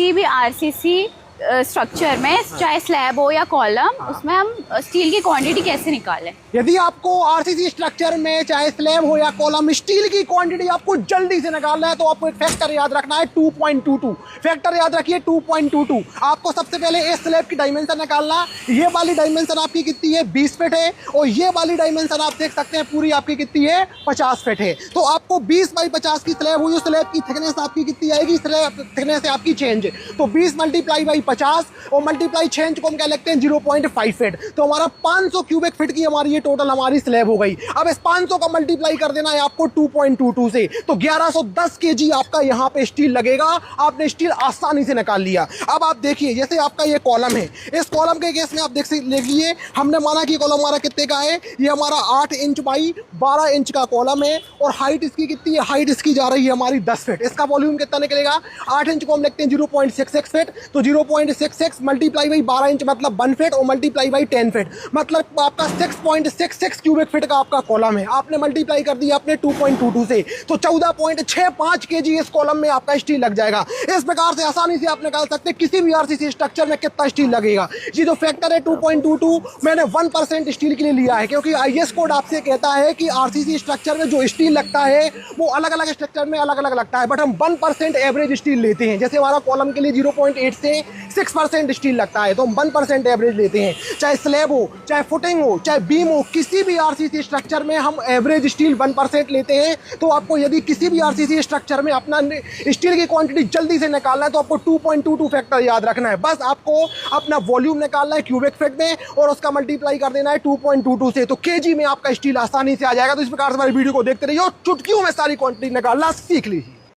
किसी भी RCC structure में, चाहे स्लैब हो या कॉलम, उसमें हम स्टील की क्वांटिटी कैसे निकालें? यदि आपको आरसीसी स्ट्रक्चर में चाहे स्लैब हो या कॉलम स्टील की क्वांटिटी आपको जल्दी से निकालना है तो आपको एक फैक्टर याद रखना है 2.22। फैक्टर याद रखिए 2.22। आपको सबसे पहले इस स्लैब की डायमेंशन निकालना। ये वाली डायमेंशन आपकी कितनी है? 20 फीट है। और ये वाली डायमेंशन आप देख सकते हैं पूरी आपकी कितनी है? 50 फीट है। तो आपको 20 बाई 50 की स्लैब हुई, स्लैब की थिकनेस आपकी कितनी आएगी? स्लैब थिकनेस है आपकी चेंज, तो 20 मल्टीप्लाई बाई 50 और मल्टीप्लाई चेंज को हम क्या लिखते हैं? 0.5 फीट। तो हमारा 500 क्यूबिक फीट की हमारी ये टोटल हमारी स्लैब हो गई। अब इस 500 का मल्टीप्लाई कर देना है आपको 2.22 से, तो 1110 केजी आपका यहाँ पे स्टील लगेगा। आपने स्टील आसानी से निकाल लिया। अब आप देखिए, जैसे आपका ये कॉलम है, इस कॉलम के केस में आप देख लीजिए, हमने माना कि कॉलम हमारा कितने का है? ये हमारा 8 इंच बाई 12 इंच का कॉलम है और हाइट इसकी कितनी है? हाइट इसकी जा रही है हमारी 10 फीट। इसका वॉल्यूम कितना निकलेगा? 8 इंच को हम लिखते हैं 0.66 फीट, तो 0.66 मल्टीप्लाई बाई 12 इंच मतलब 1 फीट और मल्टीप्लाई बाई 10 फीट मतलब आपका 6.66 क्यूबिक फीट का आपका कॉलम है। आपने मल्टीप्लाई कर दिया अपने 2.22 से, तो 14.65 केजी इस कॉलम में आपका स्टील लग जाएगा। इस प्रकार से आसानी से आप निकाल सकते हैं किसी भी आरसीसी स्ट्रक्चर में कितना स्टील लगेगा। ये जो फैक्टर है 2.22 मैंने 1% स्टील के लिए लिया है, क्योंकि आईएस कोड आपसे कहता है कि आरसीसी स्ट्रक्चर में जो स्टील लगता है वो अलग अलग स्ट्रक्चर में अलग अलग लगता है, बट हम 1% एवरेज स्टील लेते हैं। जैसे हमारा कॉलम के लिए 0.8 से 6% स्टील लगता है, तो हम 1% एवरेज लेते हैं। चाहे स्लैब हो, चाहे फुटिंग हो, चाहे बीम हो, किसी भी आरसीसी स्ट्रक्चर में हम एवरेज स्टील 1% लेते हैं। तो आपको यदि किसी भी आरसीसी स्ट्रक्चर में अपना स्टील की क्वांटिटी जल्दी से निकालना है तो आपको 2.22 फैक्टर याद रखना है। बस आपको अपना वॉल्यूम निकालना है क्यूबिक फीट में और उसका मल्टीप्लाई कर देना है 2.22 से, तो केजी में आपका स्टील आसानी से आ जाएगा। तो इस प्रकार से हमारी वीडियो को देखते रहिए और चुटकियों में सारी क्वांटिटी निकालना सीख लीजिए।